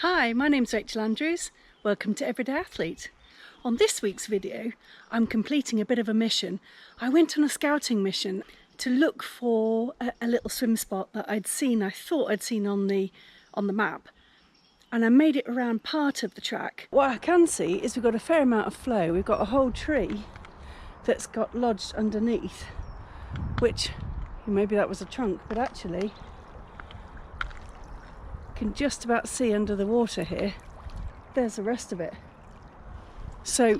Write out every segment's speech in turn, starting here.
Hi, my name's Rachel Andrews. Welcome to Everyday Athlete. On this week's video, I'm completing a bit of a mission. I went on a scouting mission to look for a little swim spot that I thought I'd seen on the map. And I made it around part of the track. What I can see is we've got a fair amount of flow. We've got a whole tree that's got lodged underneath, which maybe that was a trunk, but actually can just about see under the water here. There's the rest of it. So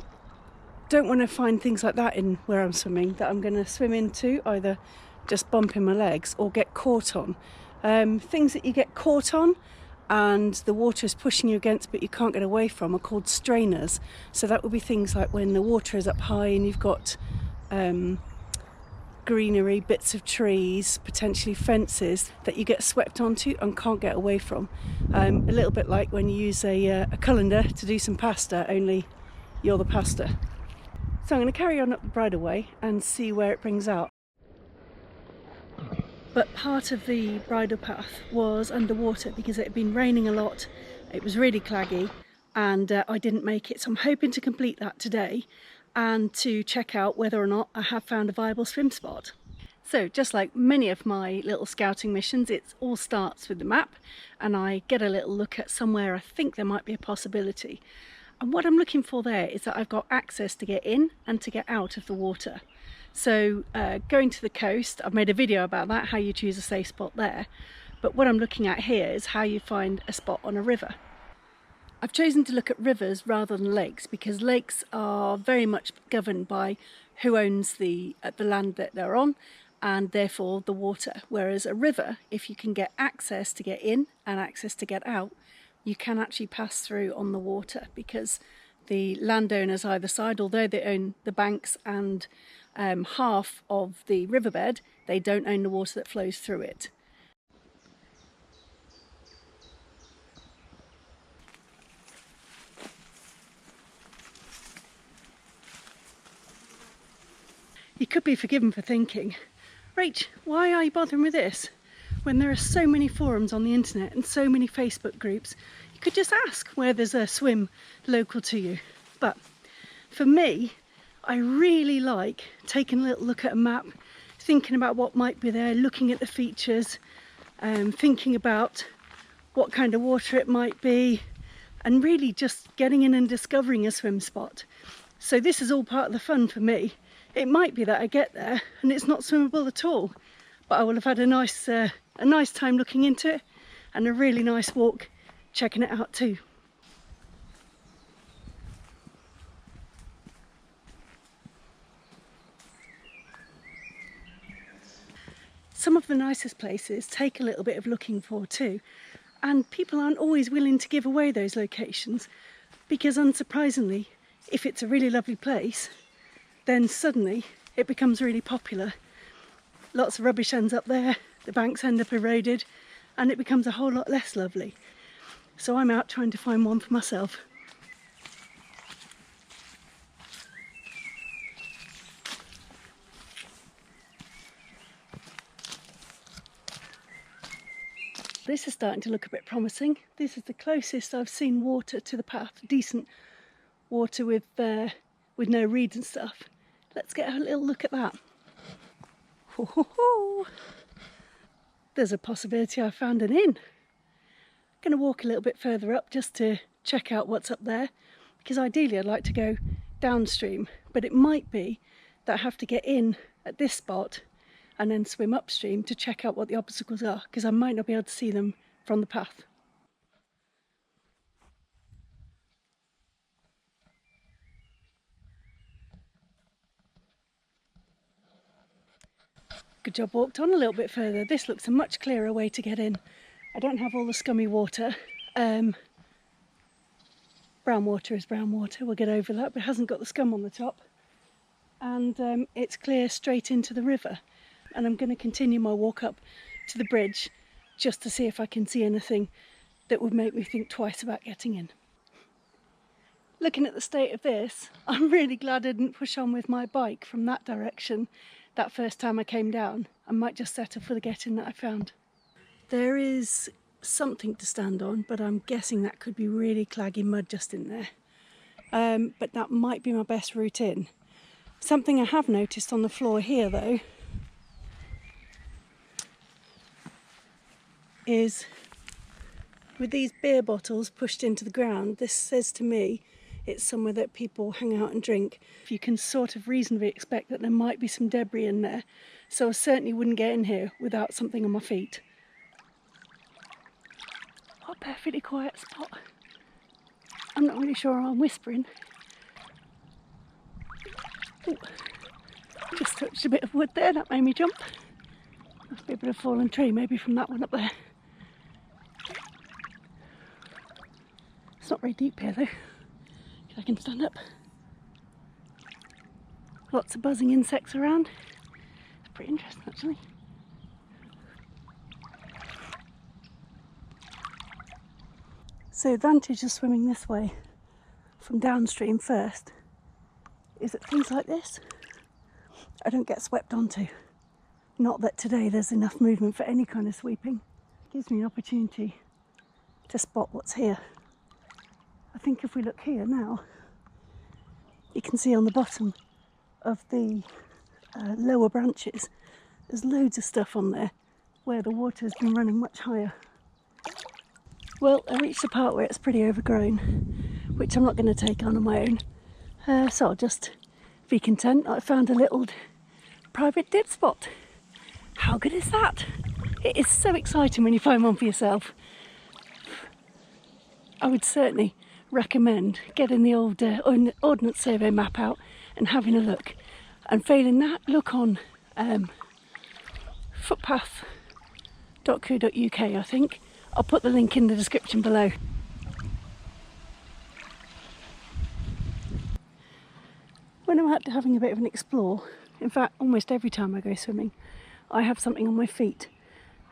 don't want to find things like that in where I'm swimming that I'm going to swim into, either just bumping my legs or get caught on. Things that you get caught on and the water is pushing you against but you can't get away from are called strainers. So that would be things like when the water is up high and you've got greenery, bits of trees, potentially fences that you get swept onto and can't get away from. A little bit like when you use a colander to do some pasta, only you're the pasta. So I'm going to carry on up the bridleway and see where it brings out. But part of the bridle path was underwater because it had been raining a lot. It was really claggy and I didn't make it, so I'm hoping to complete that today and to check out whether or not I have found a viable swim spot. So just like many of my little scouting missions, it all starts with the map and I get a little look at somewhere I think there might be a possibility. And what I'm looking for there is that I've got access to get in and to get out of the water. So going to the coast, I've made a video about that, how you choose a safe spot there. But what I'm looking at here is how you find a spot on a river. I've chosen to look at rivers rather than lakes because lakes are very much governed by who owns the land that they're on and therefore the water. Whereas a river, if you can get access to get in and access to get out, you can actually pass through on the water because the landowners either side, although they own the banks and half of the riverbed, they don't own the water that flows through it. You could be forgiven for thinking, Rach, why are you bothering with this? When there are so many forums on the internet and so many Facebook groups, you could just ask where there's a swim local to you. But for me, I really like taking a little look at a map, thinking about what might be there, looking at the features, thinking about what kind of water it might be, and really just getting in and discovering a swim spot. So this is all part of the fun for me. It might be that I get there and it's not swimmable at all, but I will have had a nice time looking into it and a really nice walk checking it out too. Some of the nicest places take a little bit of looking for too, and people aren't always willing to give away those locations because unsurprisingly, if it's a really lovely place, then suddenly it becomes really popular. Lots of rubbish ends up there, the banks end up eroded, and it becomes a whole lot less lovely. So I'm out trying to find one for myself. This is starting to look a bit promising. This is the closest I've seen water to the path, decent water with no reeds and stuff. Let's get a little look at that. Ho, ho, ho. There's a possibility I found an inn. I'm going to walk a little bit further up just to check out what's up there, because ideally I'd like to go downstream, but it might be that I have to get in at this spot and then swim upstream to check out what the obstacles are, because I might not be able to see them from the path. Good job walked on a little bit further. This looks a much clearer way to get in. I don't have all the scummy water. Brown water is brown water, we'll get over that, but it hasn't got the scum on the top. And it's clear straight into the river. And I'm going to continue my walk up to the bridge just to see if I can see anything that would make me think twice about getting in. Looking at the state of this, I'm really glad I didn't push on with my bike from that direction that first time I came down. I might just settle for the get-in that I found. There is something to stand on, but I'm guessing that could be really claggy mud just in there. But that might be my best route in. Something I have noticed on the floor here though is with these beer bottles pushed into the ground, this says to me it's somewhere that people hang out and drink. You can sort of reasonably expect that there might be some debris in there, so I certainly wouldn't get in here without something on my feet. What a perfectly quiet spot. I'm not really sure I'm whispering. Ooh, just touched a bit of wood there, that made me jump. Must be a bit of fallen tree, maybe from that one up there. It's not very deep here though. I can stand up. Lots of buzzing insects around. It's pretty interesting actually. So the advantage of swimming this way from downstream first is that things like this I don't get swept onto. Not that today there's enough movement for any kind of sweeping. It gives me an opportunity to spot what's here. I think if we look here now, you can see on the bottom of the lower branches, there's loads of stuff on there where the water has been running much higher. Well, I reached the part where it's pretty overgrown, which I'm not going to take on my own. So I'll just be content. I found a little private dip spot. How good is that? It is so exciting when you find one for yourself. I would certainly recommend getting the old Ordnance Survey map out and having a look. And failing that, look on fotpath.co.uk, I think. I'll put the link in the description below. When I'm out having a bit of an explore, in fact almost every time I go swimming, I have something on my feet.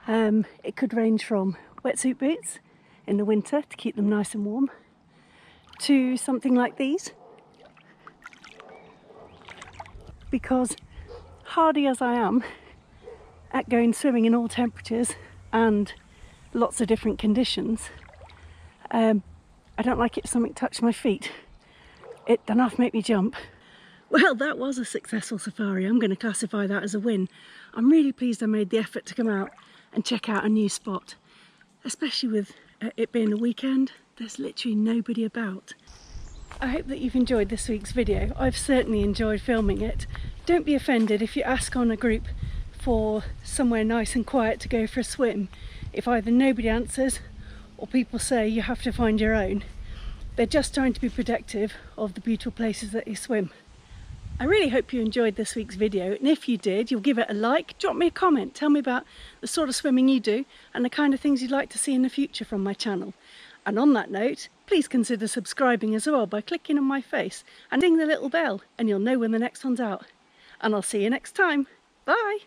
It could range from wetsuit boots in the winter to keep them nice and warm, to something like these, because hardy as I am at going swimming in all temperatures and lots of different conditions, I don't like it if something touched my feet. It don't have to make me jump. Well, that was a successful safari. I'm going to classify that as a win. I'm really pleased I made the effort to come out and check out a new spot, especially with it being a weekend. There's literally nobody about. I hope that you've enjoyed this week's video. I've certainly enjoyed filming it. Don't be offended if you ask on a group for somewhere nice and quiet to go for a swim if either nobody answers or people say you have to find your own. They're just trying to be protective of the beautiful places that you swim. I really hope you enjoyed this week's video, and if you did, you'll give it a like, drop me a comment, tell me about the sort of swimming you do and the kind of things you'd like to see in the future from my channel. And on that note, please consider subscribing as well by clicking on my face and ding the little bell, and you'll know when the next one's out. And I'll see you next time. Bye!